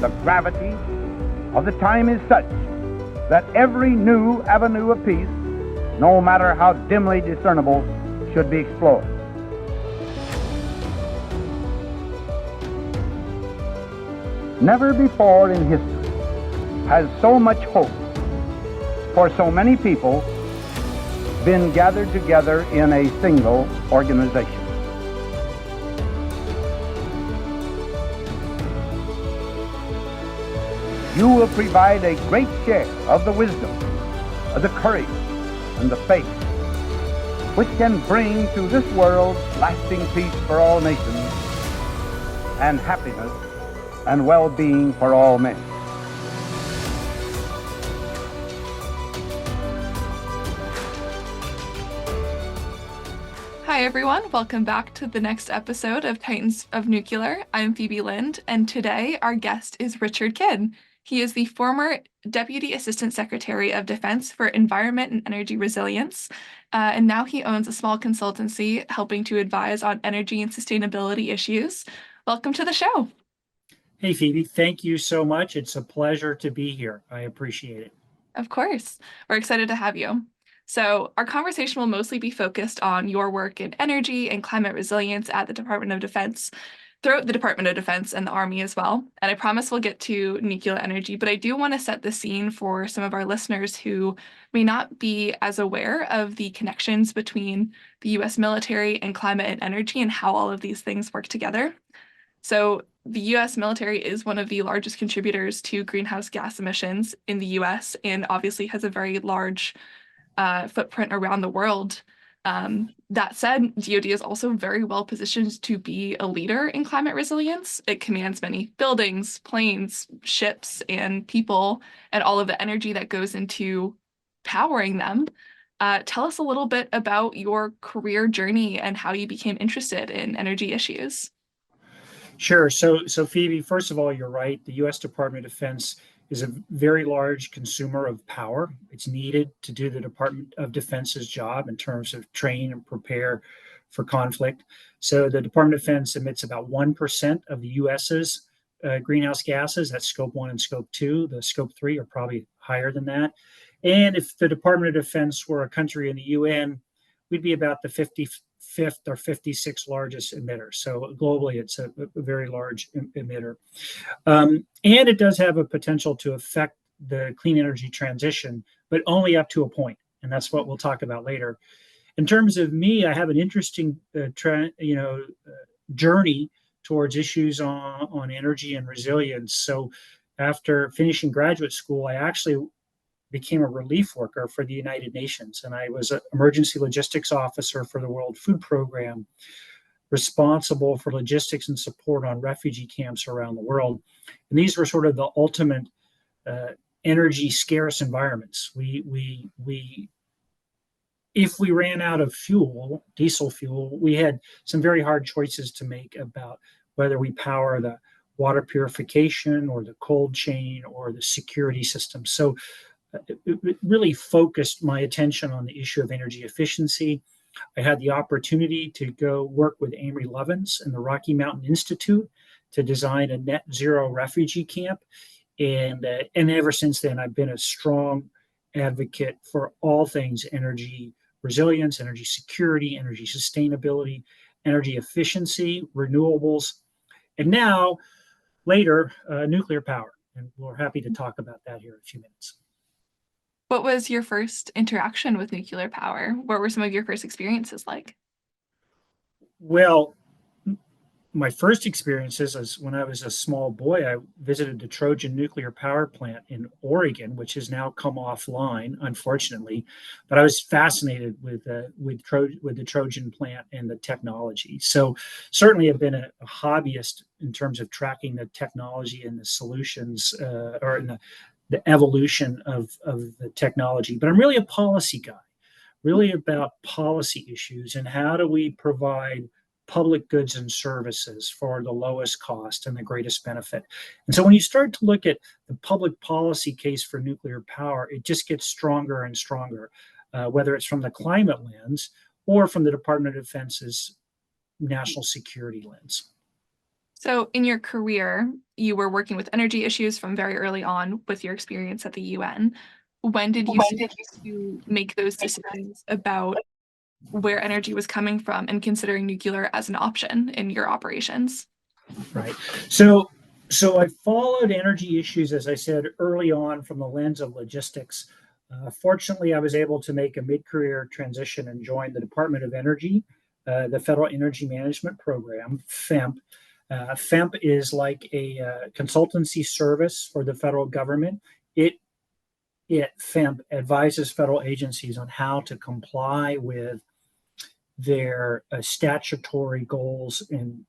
The gravity of the time is such that every new avenue of peace, no matter how dimly discernible, should be explored. Never before in history has so much hope for so many people been gathered together in a single organization. You will provide a great share of the wisdom, of the courage, and the faith which can bring to this world lasting peace for all nations and happiness and well-being for all men. Hi everyone, welcome back to the next episode of Titans of Nuclear. I'm Phoebe Lind, and today our guest is Richard Kidd. He is the former Deputy Assistant Secretary of Defense for Environment and Energy Resilience, and now he owns a small consultancy helping to advise on energy and sustainability issues. Welcome to the show. Hey, Phoebe, thank you so much. It's a pleasure to be here. I appreciate it. Of course. We're excited to have you. So our conversation will mostly be focused on your work in energy and climate resilience at the Department of Defense, throughout the Department of Defense and the Army as well. And I promise we'll get to nuclear energy, but I do want to set the scene for some of our listeners who may not be as aware of the connections between the US military and climate and energy and how all of these things work together. So the US military is one of the largest contributors to greenhouse gas emissions in the US and obviously has a very large footprint around the world. That said, DOD is also very well positioned to be a leader in climate resilience. It commands many buildings, planes, ships, and people, and all of the energy that goes into powering them. Tell us a little bit about your career journey and how you became interested in energy issues. Sure. So Phoebe, first of all, you're right. The U.S. Department of Defense is a very large consumer of power. It's needed to do the Department of Defense's job in terms of train and prepare for conflict. So the Department of Defense emits about 1% of the U.S.'s greenhouse gases. That's scope 1 and scope 2. The scope 3 are probably higher than that. And if the Department of Defense were a country in the UN, we'd be about the 55th or 56th largest emitter. So globally, it's a very large emitter. And it does have a potential to affect the clean energy transition, but only up to a point. And that's what we'll talk about later. In terms of me, I have an interesting journey towards issues on energy and resilience. So after finishing graduate school, I actually became a relief worker for the United Nations. And I was an emergency logistics officer for the World Food Program, responsible for logistics and support on refugee camps around the world. And these were sort of the ultimate energy scarce environments. If we ran out of fuel, diesel fuel, we had some very hard choices to make about whether we power the water purification or the cold chain or the security system. So it really focused my attention on the issue of energy efficiency. I had the opportunity to go work with Amory Lovins and the Rocky Mountain Institute to design a net zero refugee camp. And ever since then, I've been a strong advocate for all things energy resilience, energy security, energy sustainability, energy efficiency, renewables, and now later, nuclear power. And we're happy to talk about that here in a few minutes. What was your first interaction with nuclear power? What were some of your first experiences like? Well, my first experiences is when I was a small boy. I visited the Trojan nuclear power plant in Oregon, which has now come offline, unfortunately. But I was fascinated with the Trojan plant and the technology. So certainly I've been a hobbyist in terms of tracking the technology and the solutions, or in the evolution of the technology. But I'm really a policy guy, really about policy issues and how do we provide public goods and services for the lowest cost and the greatest benefit. And so when you start to look at the public policy case for nuclear power, it just gets stronger and stronger, whether it's from the climate lens or from the Department of Defense's national security lens. So, in your career, you were working with energy issues from very early on with your experience at the UN. When did you start to make those decisions about where energy was coming from and considering nuclear as an option in your operations? Right. So I followed energy issues, as I said early on, from the lens of logistics. Fortunately, I was able to make a mid-career transition and join the Department of Energy, the Federal Energy Management Program, FEMP. FEMP is like a consultancy service for the federal government. It FEMP advises federal agencies on how to comply with their statutory goals and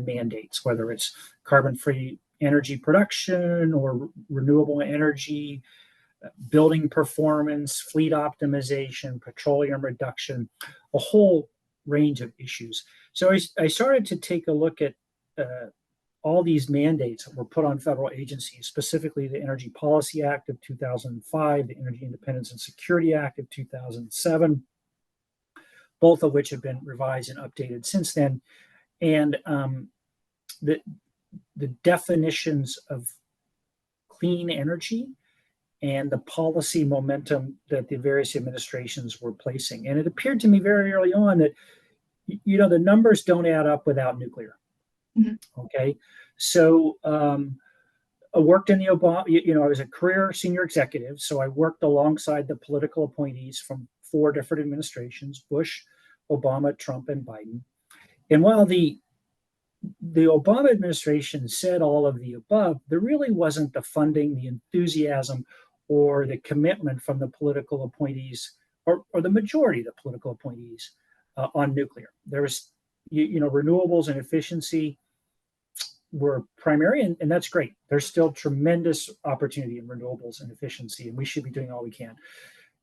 mandates, whether it's carbon-free energy production or renewable energy, building performance, fleet optimization, petroleum reduction, a whole range of issues. So I started to take a look at all these mandates that were put on federal agencies, specifically the Energy Policy Act of 2005, the Energy Independence and Security Act of 2007, both of which have been revised and updated since then. And the definitions of clean energy and the policy momentum that the various administrations were placing. And it appeared to me very early on that, the numbers don't add up without nuclear. Mm-hmm. Okay. So I worked in the Obama, I was a career senior executive. So I worked alongside the political appointees from 4 different administrations: Bush, Obama, Trump, and Biden. And while the Obama administration said all of the above, there really wasn't the funding, the enthusiasm, or the commitment from the political appointees, or the majority of the political appointees on nuclear. There was, renewables and efficiency were primary, and that's great. There's still tremendous opportunity in renewables and efficiency, and we should be doing all we can.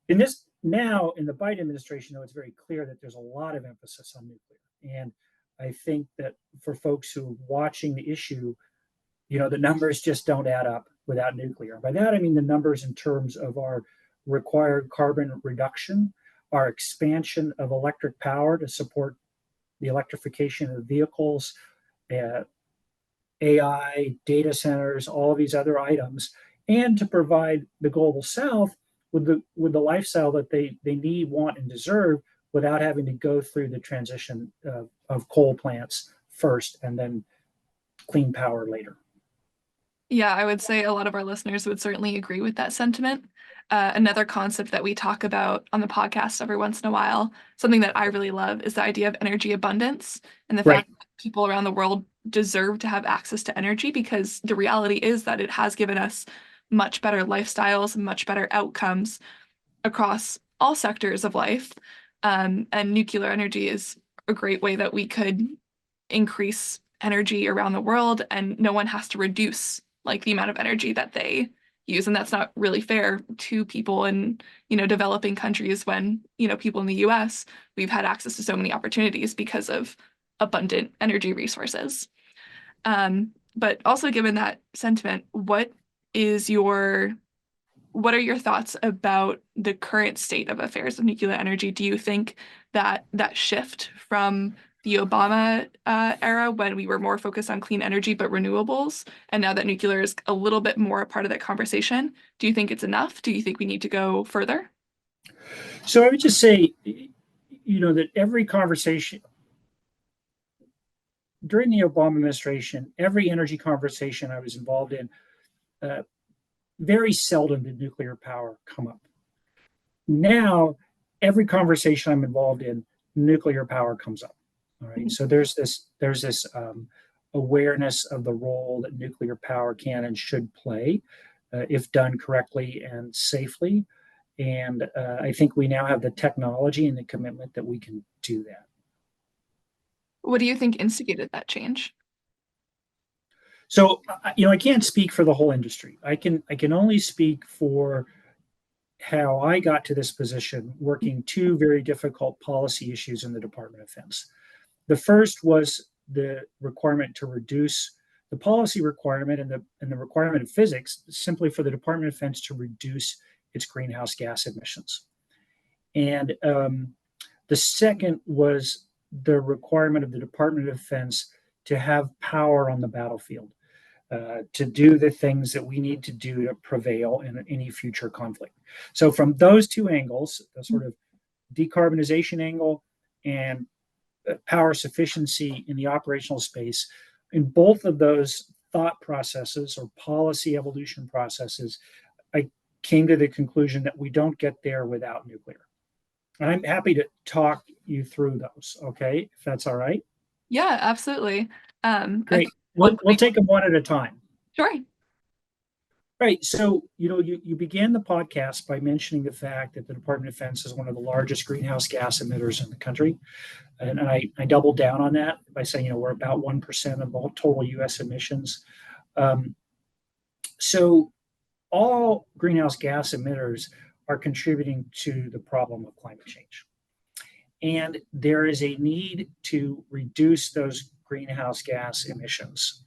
In the Biden administration, though, it's very clear that there's a lot of emphasis on nuclear. And I think that for folks who are watching the issue, the numbers just don't add up without nuclear. By that, I mean the numbers in terms of our required carbon reduction, our expansion of electric power to support the electrification of vehicles, AI, data centers, all of these other items, and to provide the global South with the lifestyle that they need, want, and deserve, without having to go through the transition of coal plants first and then clean power later. Yeah, I would say a lot of our listeners would certainly agree with that sentiment. Another concept that we talk about on the podcast every once in a while, something that I really love, is the idea of energy abundance and the fact that people around the world deserve to have access to energy, because the reality is that it has given us much better lifestyles, much better outcomes across all sectors of life. And nuclear energy is a great way that we could increase energy around the world, and no one has to reduce the amount of energy that they use. And that's not really fair to people in, developing countries when, people in the US, we've had access to so many opportunities because of abundant energy resources. But also, given that sentiment, what are your thoughts about the current state of affairs of nuclear energy? Do you think that shift from the Obama era, when we were more focused on clean energy but renewables, and now that nuclear is a little bit more a part of that conversation, do you think it's enough? Do you think we need to go further? So I would just say, that every conversation during the Obama administration, every energy conversation I was involved in, very seldom did nuclear power come up. Now, every conversation I'm involved in, nuclear power comes up. All right. So there's this awareness of the role that nuclear power can and should play if done correctly and safely. And I think we now have the technology and the commitment that we can do that. What do you think instigated that change? So, I can't speak for the whole industry. I can only speak for how I got to this position, working 2 very difficult policy issues in the Department of Defense. The first was the requirement to reduce the policy requirement and the requirement of physics, simply for the Department of Defense to reduce its greenhouse gas emissions. And the second was the requirement of the Department of Defense to have power on the battlefield, to do the things that we need to do to prevail in any future conflict. So from those two angles, the sort of decarbonization angle and power sufficiency in the operational space, in both of those thought processes or policy evolution processes, I came to the conclusion that we don't get there without nuclear. And I'm happy to talk you through those, okay, if that's all right. Yeah, absolutely. Great. We'll take them one at a time. Sure. Right. So, you began the podcast by mentioning the fact that the Department of Defense is one of the largest greenhouse gas emitters in the country. And I doubled down on that by saying, we're about 1% of all total U.S. emissions. So all greenhouse gas emitters are contributing to the problem of climate change. And there is a need to reduce those greenhouse gas emissions.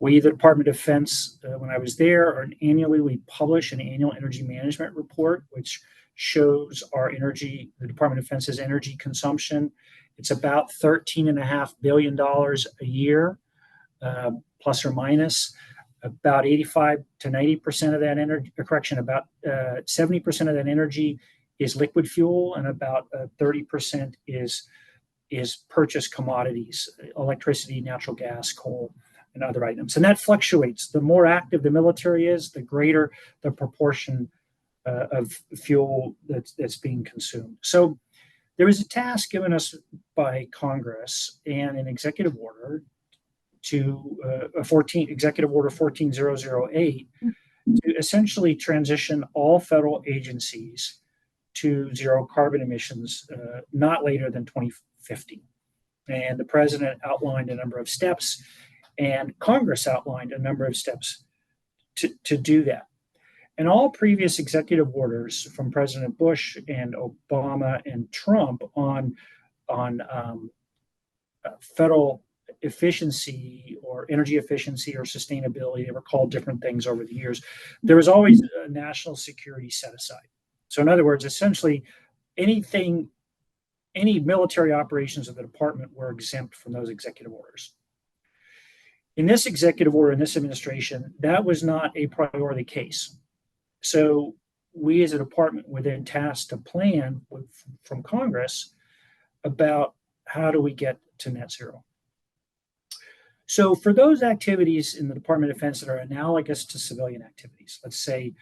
We, the Department of Defense, when I was there, annually we publish an annual energy management report, which shows the Department of Defense's energy consumption. It's about $13.5 billion a year, plus or minus. About 85 to 90% of that energy, about 70% of that energy is liquid fuel, and about 30% is purchased commodities, electricity, natural gas, coal, and other items. And that fluctuates. The more active the military is, the greater the proportion of fuel that's being consumed. So there was a task given us by Congress and an executive order Executive Order 14008 to essentially transition all federal agencies to zero carbon emissions not later than 2050. And the president outlined a number of steps, and Congress outlined a number of steps to do that. And all previous executive orders from President Bush and Obama and Trump on federal efficiency or energy efficiency or sustainability, they were called different things over the years. There was always a national security set aside. So in other words, essentially any military operations of the department were exempt from those executive orders. In this executive order, in this administration, that was not a priority case. So we as a department were then tasked to plan from Congress about how do we get to net zero. So for those activities in the Department of Defense that are analogous to civilian activities, let's say,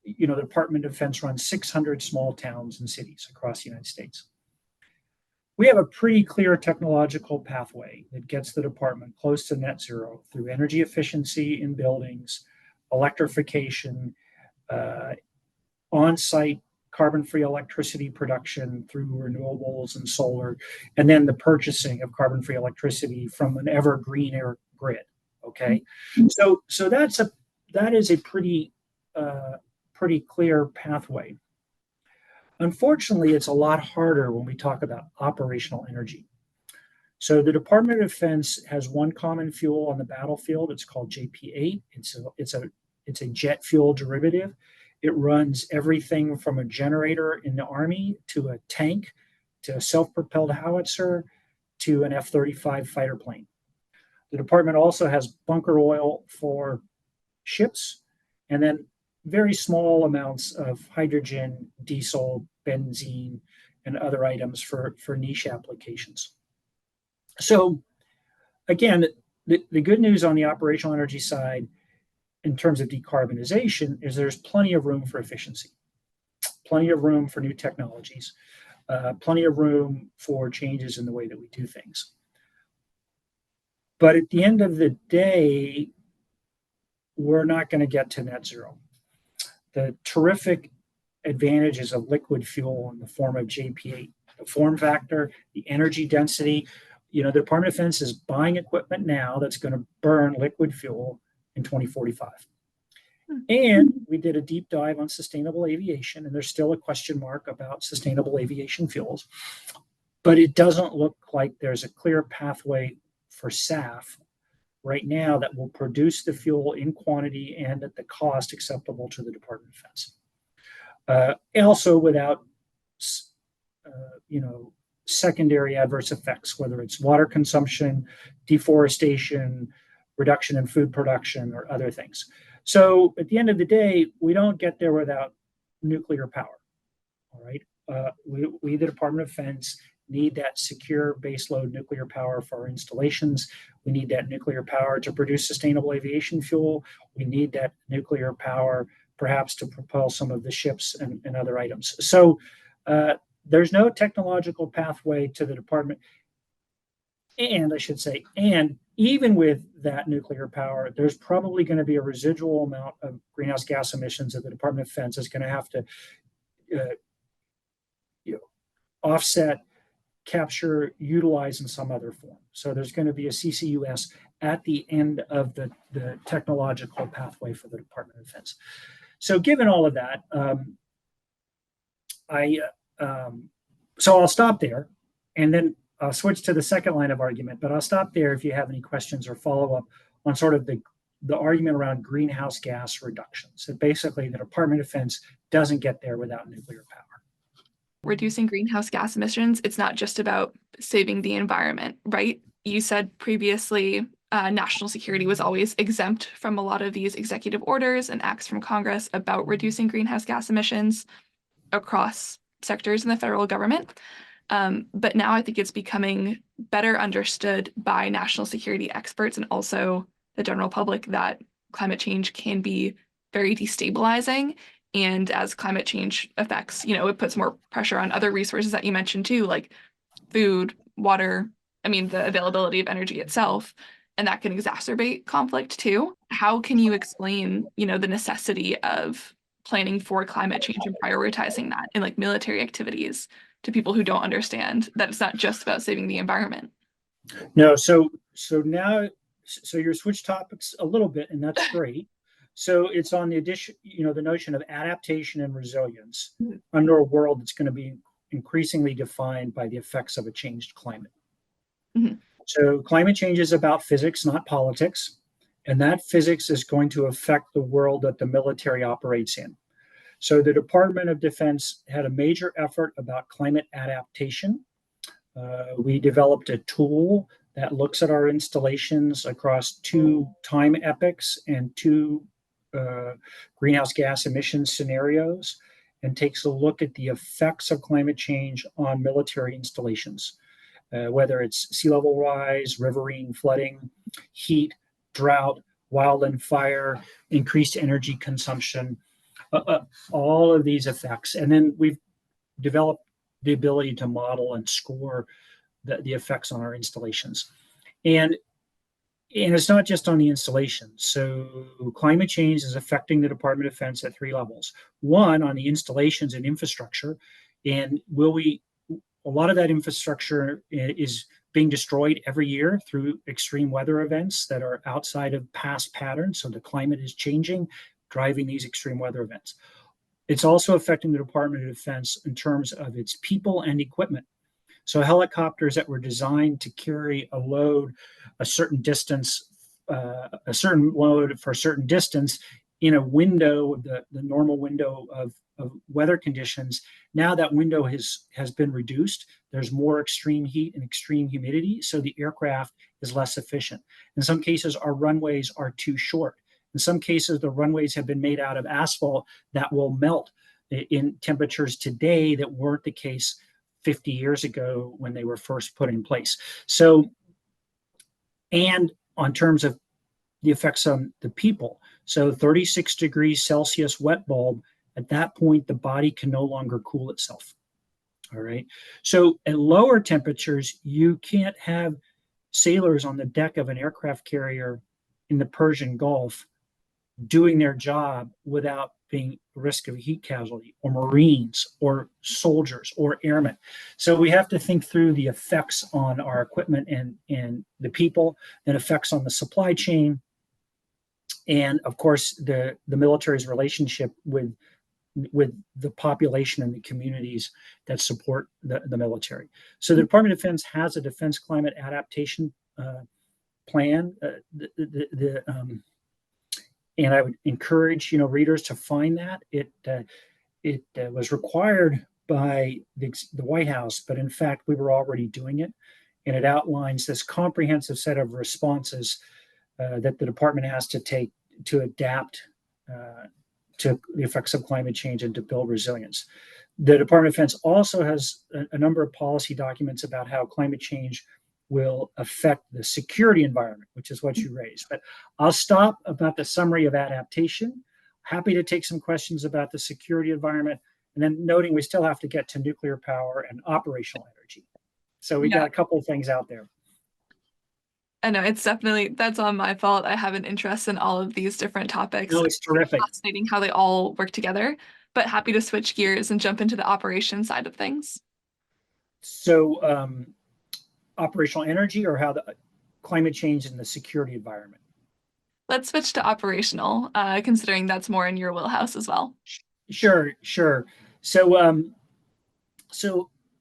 the Department of Defense runs 600 small towns and cities across the United States. We have a pretty clear technological pathway that gets the department close to net zero through energy efficiency in buildings, electrification, on-site carbon-free electricity production through renewables and solar, and then the purchasing of carbon-free electricity from an ever-greener grid. Okay, so that is a pretty clear pathway. Unfortunately, it's a lot harder when we talk about operational energy. So the Department of Defense has one common fuel on the battlefield. It's called JP-8. It's a jet fuel derivative. It runs everything from a generator in the Army to a tank, to a self-propelled howitzer, to an F-35 fighter plane. The department also has bunker oil for ships, and then very small amounts of hydrogen, diesel, benzene, and other items for niche applications. So again, the good news on the operational energy side in terms of decarbonization is there's plenty of room for efficiency, plenty of room for new technologies, plenty of room for changes in the way that we do things. But at the end of the day, we're not going to get to net zero. The terrific advantages of liquid fuel in the form of JP-8, the form factor, the energy density, the Department of Defense is buying equipment now that's going to burn liquid fuel in 2045. And we did a deep dive on sustainable aviation, and there's still a question mark about sustainable aviation fuels. But it doesn't look like there's a clear pathway for SAF right now that will produce the fuel in quantity and at the cost acceptable to the Department of Defense. Also without, secondary adverse effects, whether it's water consumption, deforestation, reduction in food production, or other things. So at the end of the day, we don't get there without nuclear power. All right. We, the Department of Defense, need that secure baseload nuclear power for our installations. We need that nuclear power to produce sustainable aviation fuel. We need that nuclear power perhaps to propel some of the ships and other items. So there's no technological pathway to the department. And I should say, and even with that nuclear power, there's probably going to be a residual amount of greenhouse gas emissions that the Department of Defense is going to have to offset, capture, utilize in some other form. So there's going to be a CCUS at the end of the technological pathway for the Department of Defense. So given all of that, so I'll stop there, and then I'll switch to the second line of argument, but I'll stop there if you have any questions or follow up on sort of the argument around greenhouse gas reductions. So basically the Department of Defense doesn't get there without nuclear power. Reducing greenhouse gas emissions, it's not just about saving the environment, right? You said previously national security was always exempt from a lot of these executive orders and acts from Congress about reducing greenhouse gas emissions across sectors in the federal government. But now I think it's becoming better understood by national security experts and also the general public that climate change can be very destabilizing. And as climate change affects, it puts more pressure on other resources that you mentioned too, like food, water, the availability of energy itself, and that can exacerbate conflict too. How can you explain, the necessity of planning for climate change and prioritizing that in like military activities to people who don't understand that it's not just about saving the environment? No, so you're switched topics a little bit, and that's great. So it's on the addition, the notion of adaptation and resilience under a world that's going to be increasingly defined by the effects of a changed climate. Mm-hmm. So climate change is about physics, not politics, and that physics is going to affect the world that the military operates in. So the Department of Defense had a major effort about climate adaptation. We developed a tool that looks at our installations across 2 time epochs and 2 greenhouse gas emission scenarios, and takes a look at the effects of climate change on military installations, whether it's sea level rise, riverine flooding, heat, drought, wildland fire, increased energy consumption, all of these effects. And then we've developed the ability to model and score the effects on our installations. And it's not just on the installation. So climate change is affecting the Department of Defense at 3 levels. One, on the installations and infrastructure. And a lot of that infrastructure is being destroyed every year through extreme weather events that are outside of past patterns. So the climate is changing, driving these extreme weather events. It's also affecting the Department of Defense in terms of its people and equipment. So helicopters that were designed to carry a load a certain distance, a certain load for a certain distance in a window, the normal window of weather conditions, now that window has been reduced. There's more extreme heat and extreme humidity, so the aircraft is less efficient. In some cases, our runways are too short. In some cases, the runways have been made out of asphalt that will melt in temperatures today that weren't the case 50 years ago when they were first put in place. So, and on terms of the effects on the people, so 36 degrees Celsius wet bulb, at that point, the body can no longer cool itself. All right. So at lower temperatures, you can't have sailors on the deck of an aircraft carrier in the Persian Gulf doing their job without being risk of heat casualty, or Marines or soldiers or airmen. So we have to think through the effects on our equipment and the people, and effects on the supply chain, and of course the military's relationship with the population and the communities that support the military. So the Department of Defense has a defense climate adaptation plan. And I would encourage readers to find that. It was required by the White House, but in fact, we were already doing it. And it outlines this comprehensive set of responses that the department has to take to adapt to the effects of climate change and to build resilience. The Department of Defense also has a number of policy documents about how climate change will affect the security environment, which is what you raised. But I'll stop about the summary of adaptation. Happy to take some questions about the security environment, and then noting we still have to get to nuclear power and operational energy. So we got a couple of things out there. I know that's on my fault. I have an interest in all of these different topics. No, it's terrific. It's fascinating how they all work together, but happy to switch gears and jump into the operation side of things. So operational energy, or how the climate change in the security environment? Let's switch to operational, considering that's more in your wheelhouse as well. Sure. So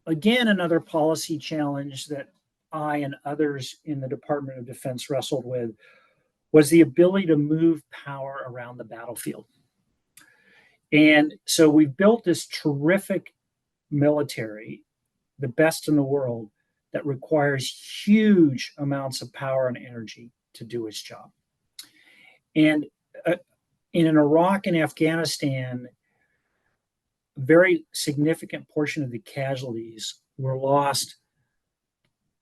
again, another policy challenge that I and others in the Department of Defense wrestled with was the ability to move power around the battlefield. And so we've built this terrific military, the best in the world, that requires huge amounts of power and energy to do its job. And in Iraq and Afghanistan, a very significant portion of the casualties were lost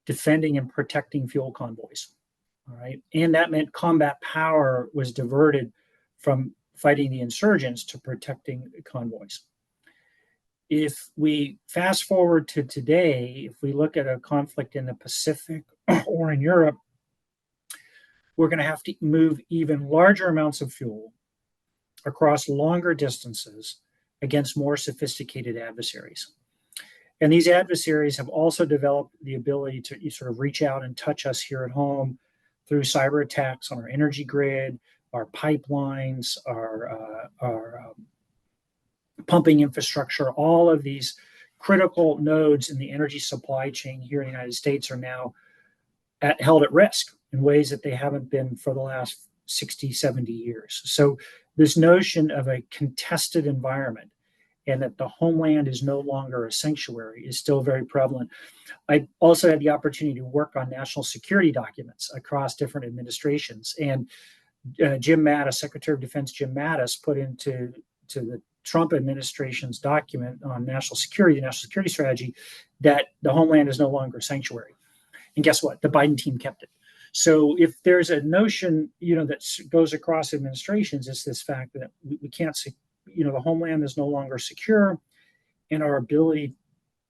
defending and protecting fuel convoys. All right. And that meant combat power was diverted from fighting the insurgents to protecting convoys. If we fast forward to today, if we look at a conflict in the Pacific or in Europe, we're going to have to move even larger amounts of fuel across longer distances against more sophisticated adversaries. And these adversaries have also developed the ability to sort of reach out and touch us here at home through cyber attacks on our energy grid, our pipelines, our pumping infrastructure. All of these critical nodes in the energy supply chain here in the United States are now held at risk in ways that they haven't been for the last 60, 70 years. So this notion of a contested environment and that the homeland is no longer a sanctuary is still very prevalent. I also had the opportunity to work on national security documents across different administrations. And Jim Mattis, Secretary of Defense Jim Mattis, put into the Trump administration's document on national security, the national security strategy, that the homeland is no longer a sanctuary. And guess what? The Biden team kept it. So if there's a notion, that goes across administrations, it's this fact that we can't see, the homeland is no longer secure, and our ability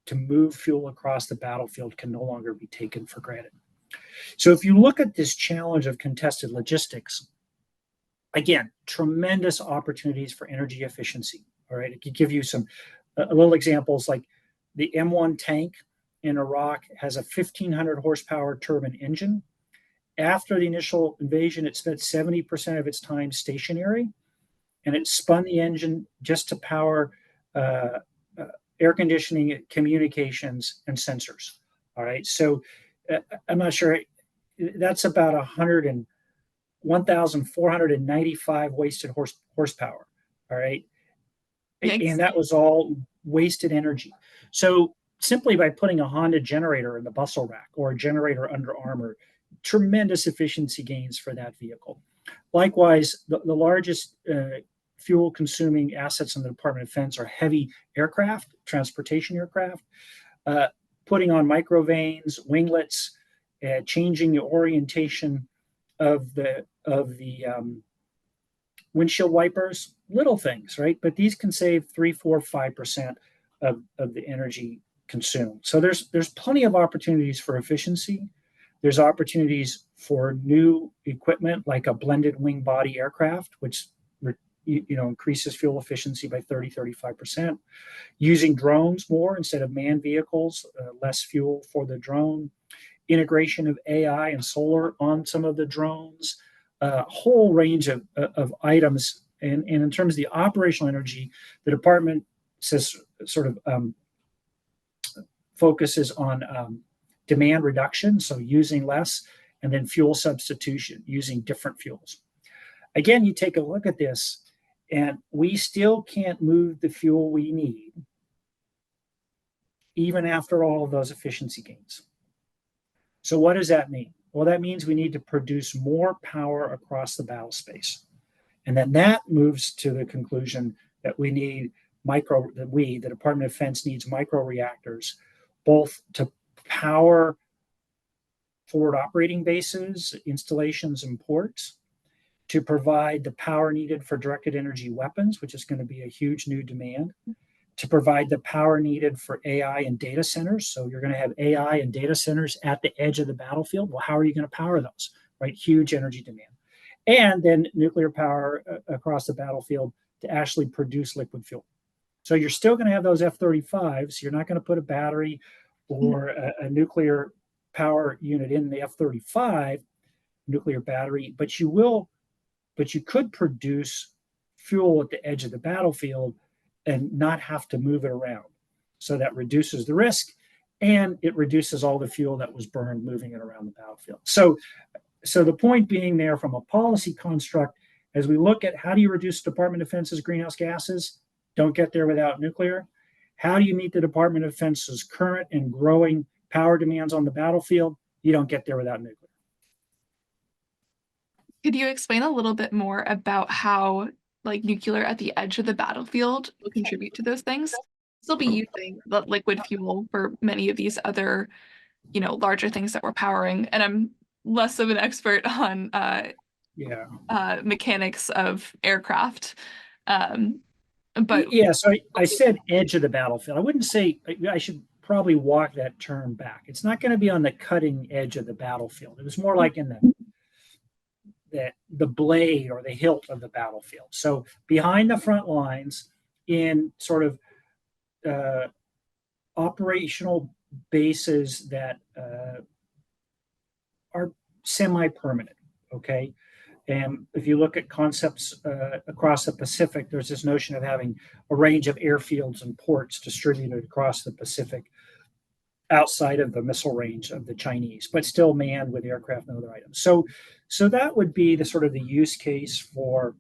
to move fuel across the battlefield can no longer be taken for granted. So if you look at this challenge of contested logistics, again, tremendous opportunities for energy efficiency. All right, I could give you some little examples, like the M1 tank in Iraq has a 1,500 horsepower turbine engine. After the initial invasion, it spent 70% of its time stationary, and it spun the engine just to power air conditioning, communications, and sensors. All right, so I'm not sure, that's about 1,495 wasted horsepower. All right, Yikes. And that was all wasted energy. So simply by putting a Honda generator in the bustle rack or a generator under armor, tremendous efficiency gains for that vehicle. Likewise, the largest fuel consuming assets in the Department of Defense are heavy aircraft, transportation aircraft, putting on microvanes, winglets, changing the orientation of the windshield wipers, little things, right? But these can save 3, 4, 5% of the energy consumed. So there's plenty of opportunities for efficiency. There's opportunities for new equipment like a blended wing body aircraft, which increases fuel efficiency by 30, 35%. Using drones more instead of manned vehicles, less fuel for the drone. Integration of AI and solar on some of the drones. A whole range of items. And in terms of the operational energy, the department says sort of focuses on demand reduction, so using less, and then fuel substitution, using different fuels. Again, you take a look at this, and we still can't move the fuel we need even after all of those efficiency gains. So what does that mean? Well, that means we need to produce more power across the battle space. And then that moves to the conclusion that we need the Department of Defense needs micro reactors, both to power forward operating bases, installations, and ports, to provide the power needed for directed energy weapons, which is going to be a huge new demand, to provide the power needed for AI and data centers. So you're going to have AI and data centers at the edge of the battlefield. Well, how are you going to power those? Right? Huge energy demand. And then nuclear power across the battlefield to actually produce liquid fuel. So you're still going to have those F-35s. You're not going to put a battery or a nuclear power unit in the F-35 nuclear battery, but you could produce fuel at the edge of the battlefield and not have to move it around. So that reduces the risk, and it reduces all the fuel that was burned moving it around the battlefield. So the point being there, from a policy construct, as we look at how do you reduce Department of Defense's greenhouse gases, don't get there without nuclear. How do you meet the Department of Defense's current and growing power demands on the battlefield? You don't get there without nuclear. Could you explain a little bit more about how nuclear at the edge of the battlefield will contribute to those things? Still be using the liquid fuel for many of these other, larger things that we're powering. And I'm less of an expert on mechanics of aircraft. But yeah, so I said edge of the battlefield. I wouldn't say, I should probably walk that term back. It's not going to be on the cutting edge of the battlefield. It was more like in the blade or the hilt of the battlefield. So behind the front lines, in sort of operational bases that are semi-permanent, okay? And if you look at concepts across the Pacific, there's this notion of having a range of airfields and ports distributed across the Pacific outside of the missile range of the Chinese, but still manned with aircraft and other items. So that would be the sort of the use case for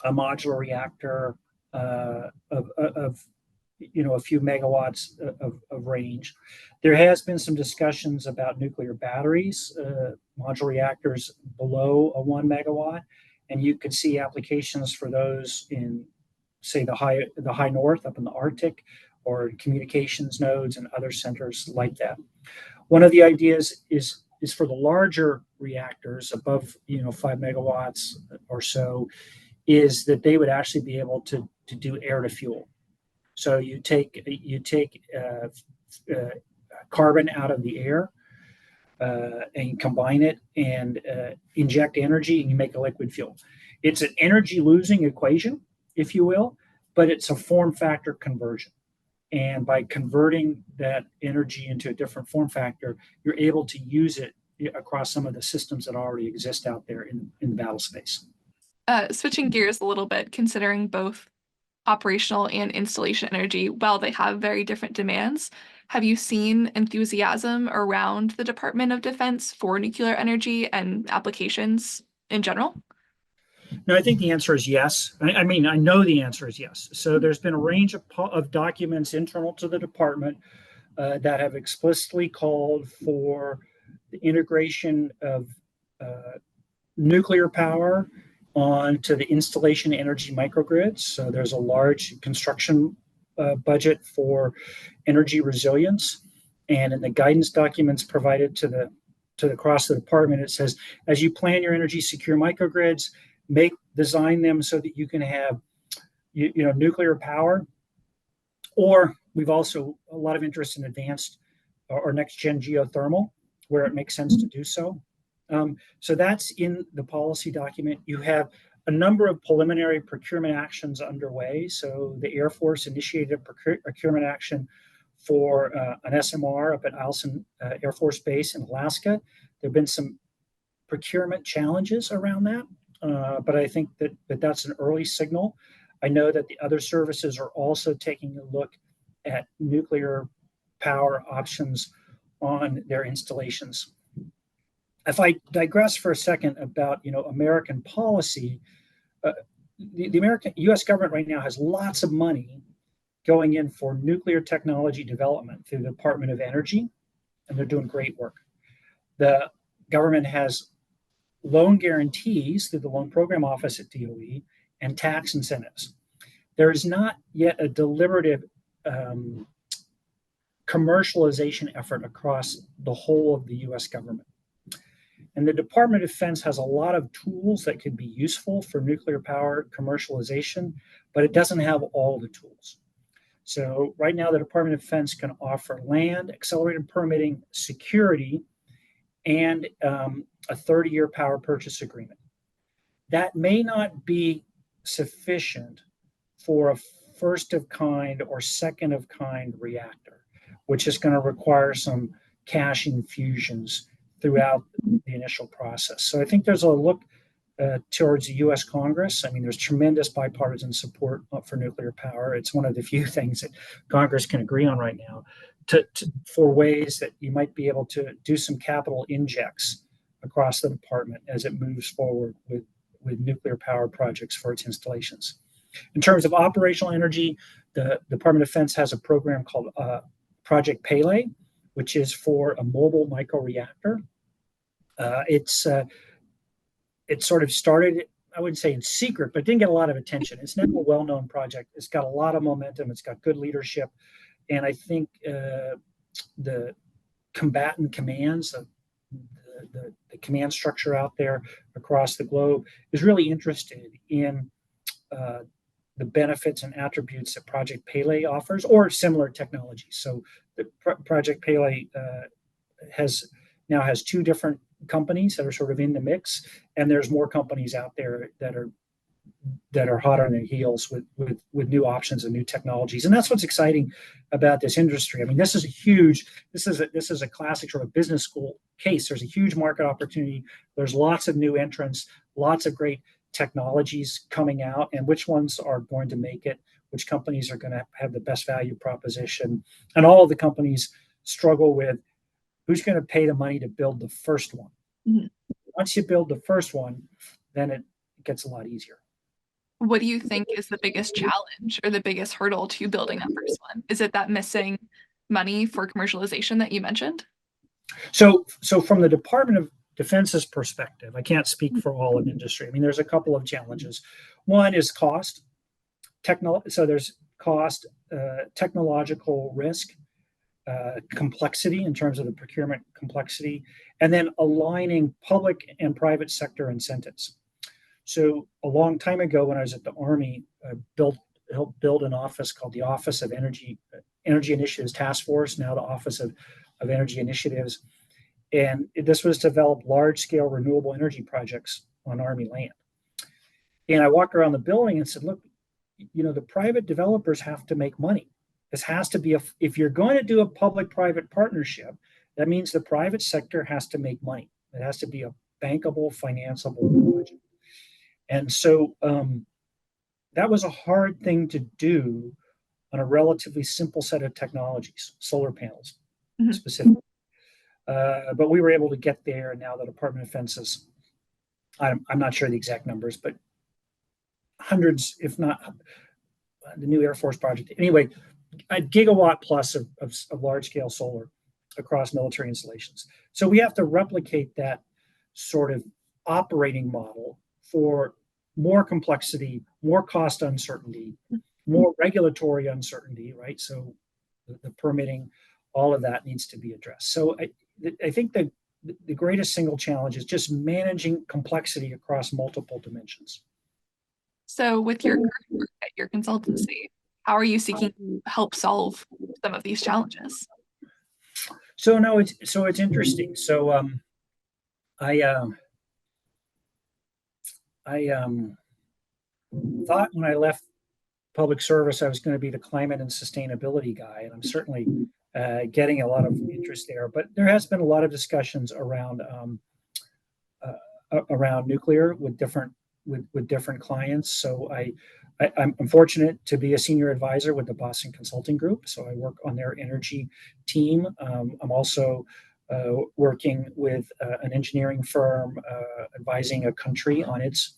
a modular reactor of a few megawatts of range. There has been some discussions about nuclear batteries, modular reactors below a 1 megawatt, and you could see applications for those in, say, the high north, up in the Arctic, or communications nodes and other centers like that. One of the ideas is for the larger reactors above 5 megawatts or so, is that they would actually be able to do air to fuel. So you take carbon out of the air and combine it and inject energy, and you make a liquid fuel. It's an energy losing equation, if you will, but it's a form factor conversion. And by converting that energy into a different form factor, you're able to use it across some of the systems that already exist out there in the battle space. Switching gears a little bit, considering both operational and installation energy, while they have very different demands, have you seen enthusiasm around the Department of Defense for nuclear energy and applications in general? No, I think the answer is yes. I mean, I know the answer is yes. So there's been a range of documents internal to the department that have explicitly called for the integration of nuclear power onto the installation energy microgrids. So there's a large construction budget for energy resilience. And in the guidance documents provided across the department, it says, as you plan your energy secure microgrids, design them so that you can have nuclear power, or we've also a lot of interest in advanced or next gen geothermal where it makes sense to do so. So that's in the policy document. You have a number of preliminary procurement actions underway. So the Air Force initiated a procurement action for an SMR up at Eielson Air Force Base in Alaska. There have been some procurement challenges around that. But I think that's an early signal. I know that the other services are also taking a look at nuclear power options on their installations. If I digress for a second about American policy, the American U.S. government right now has lots of money going in for nuclear technology development through the Department of Energy, and they're doing great work. The government has loan guarantees through the Loan Program Office at DOE and tax incentives. There is not yet a deliberative commercialization effort across the whole of the US government. And the Department of Defense has a lot of tools that could be useful for nuclear power commercialization, but it doesn't have all the tools. So right now, the Department of Defense can offer land, accelerated permitting, security, and a 30-year power purchase agreement. That may not be sufficient for a first of kind or second of kind reactor, which is going to require some cash infusions throughout the initial process. So I think there's a look towards the US Congress. I mean, there's tremendous bipartisan support for nuclear power. It's one of the few things that Congress can agree on right now for ways that you might be able to do some capital injects across the department as it moves forward with nuclear power projects for its installations. In terms of operational energy, the Department of Defense has a program called Project Pele, which is for a mobile microreactor. It sort of started, I wouldn't say in secret, but didn't get a lot of attention. It's now a well-known project. It's got a lot of momentum. It's got good leadership. And I think the combatant commands, the command structure out there across the globe is really interested in the benefits and attributes that Project Pele offers or similar technologies. So the Project Pele now has two different companies that are sort of in the mix, and there's more companies out there that are hot on their heels with new options and new technologies. And that's what's exciting about this industry. I mean, this is a classic sort of business school case. There's a huge market opportunity. There's lots of new entrants, lots of great technologies coming out, and which ones are going to make it, which companies are going to have the best value proposition. And all of the companies struggle with who's going to pay the money to build the first one. Mm-hmm. Once you build the first one, then it gets a lot easier. What do you think is the biggest challenge or the biggest hurdle to building that first one? Is it that missing money for commercialization that you mentioned? So from the Department of Defense's perspective, I can't speak for all of industry. I mean, there's a couple of challenges. One is cost. So there's cost, technological risk, complexity in terms of the procurement complexity, and then aligning public and private sector incentives. So a long time ago, when I was at the Army, I helped build an office called the Office of Energy Initiatives Task Force, now the Office of Energy Initiatives. And this was to develop large-scale renewable energy projects on Army land. And I walked around the building and said, look, the private developers have to make money. This has to be, if you're going to do a public-private partnership, that means the private sector has to make money. It has to be a bankable, financeable project. And so that was a hard thing to do on a relatively simple set of technologies, solar panels specifically. But we were able to get there. And now the Department of Defense is, I'm not sure the exact numbers, but hundreds, if not the new Air Force project. Anyway, a gigawatt plus of large-scale solar across military installations. So we have to replicate that sort of operating model for more complexity, more cost uncertainty, more regulatory uncertainty, right? So the permitting, all of that needs to be addressed. So I think that the greatest single challenge is just managing complexity across multiple dimensions. So with your current work at your consultancy, how are you seeking to help solve some of these challenges? So it's interesting. So I thought when I left public service I was going to be the climate and sustainability guy, and I'm certainly getting a lot of interest there. But there has been a lot of discussions around nuclear with different clients. So I'm fortunate to be a senior advisor with the Boston Consulting Group. So I work on their energy team. I'm also working with an engineering firm advising a country on its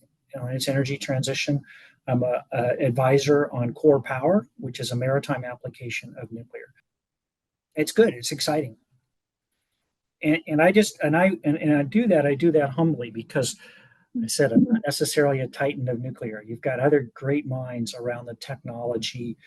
energy transition. I'm a advisor on core power, which is a maritime application of nuclear. It's good. It's exciting. And I do that humbly because I said I'm not necessarily a titan of nuclear. You've got other great minds around the technology,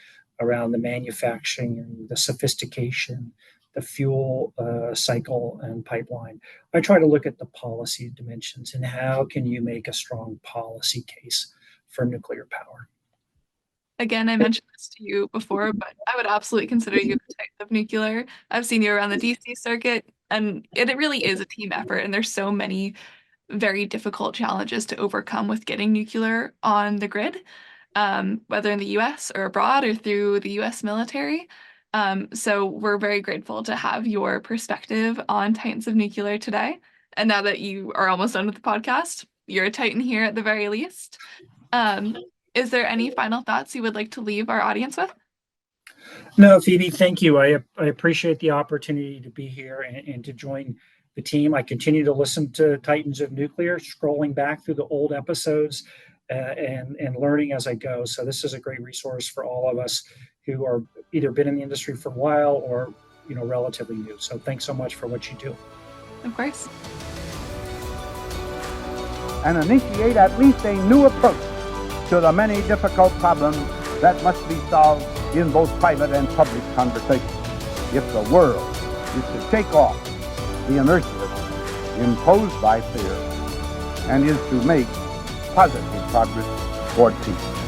around the manufacturing, and the sophistication, the fuel cycle and pipeline. I try to look at the policy dimensions and how can you make a strong policy case for nuclear power. Again, I mentioned this to you before, but I would absolutely consider you a titan of nuclear. I've seen you around the DC circuit, and it really is a team effort, and there's so many very difficult challenges to overcome with getting nuclear on the grid, whether in the US or abroad or through the US military. So we're very grateful to have your perspective on Titans of Nuclear today. And now that you are almost done with the podcast, you're a Titan here at the very least. Is there any final thoughts you would like to leave our audience with? No, Phoebe, thank you. I appreciate the opportunity to be here and to join the team. I continue to listen to Titans of Nuclear, scrolling back through the old episodes and learning as I go. So this is a great resource for all of us who are either been in the industry for a while or relatively new. So thanks so much for what you do. Of course. And initiate at least a new approach to the many difficult problems that must be solved in both private and public conversation if the world is to shake off the inertia imposed by fear and is to make positive progress toward peace.